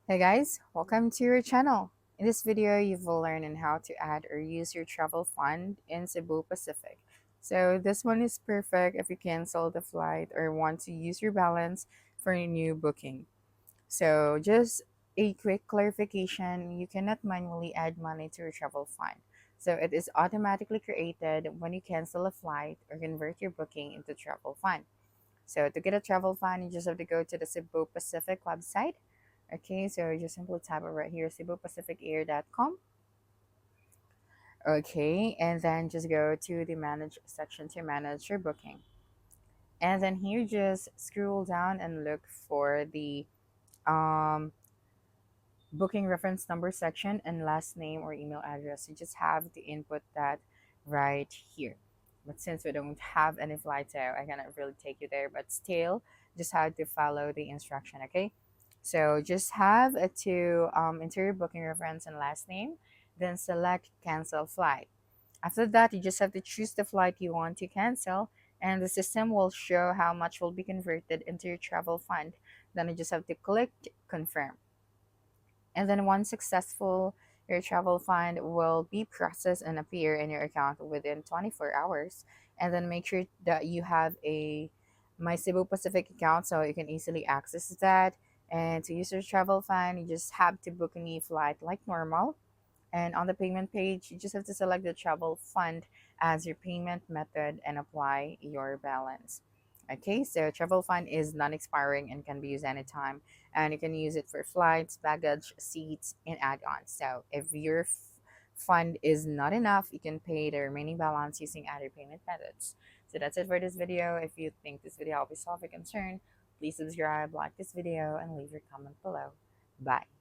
Hey guys, welcome to your channel. In this video, you will learn on how to add or use your travel fund in Cebu Pacific. So this one is perfect if you cancel the flight or want to use your balance for a new booking. So just a quick clarification, you cannot manually add money to your travel fund. So it is automatically created when you cancel a flight or convert your booking into travel fund. So to get a travel fund, you just have to go to the Cebu Pacific website. Okay, so you just simply type it right here, cebupacificair.com. Okay, and then just go to the manage section to manage your booking. And then here, just scroll down and look for the um, booking reference number section and last name or email address. You just have to input that right here. But since we don't have any flights out, I cannot really take you there, but still just have to follow the instruction. Okay, so just have to enter your booking reference and last name, then select cancel flight. After that, you just have to choose the flight you want to cancel, and the system will show how much will be converted into your travel fund. Then you just have to click confirm, and then once successful, your travel fund will be processed and appear in your account within 24 hours. And then make sure that you have a My Cebu Pacific account so you can easily access that. And to use your travel fund, you just have to book a new flight like normal. And on the payment page, you just have to select the travel fund as your payment method and apply your balance. Okay, so travel fund is non-expiring and can be used anytime, and you can use it for flights, baggage, seats, and add-ons. So if your fund is not enough, you can pay the remaining balance using other payment methods. So that's it for this video. If you think this video helped you solve your concern, please subscribe, like this video, and leave your comment below. Bye.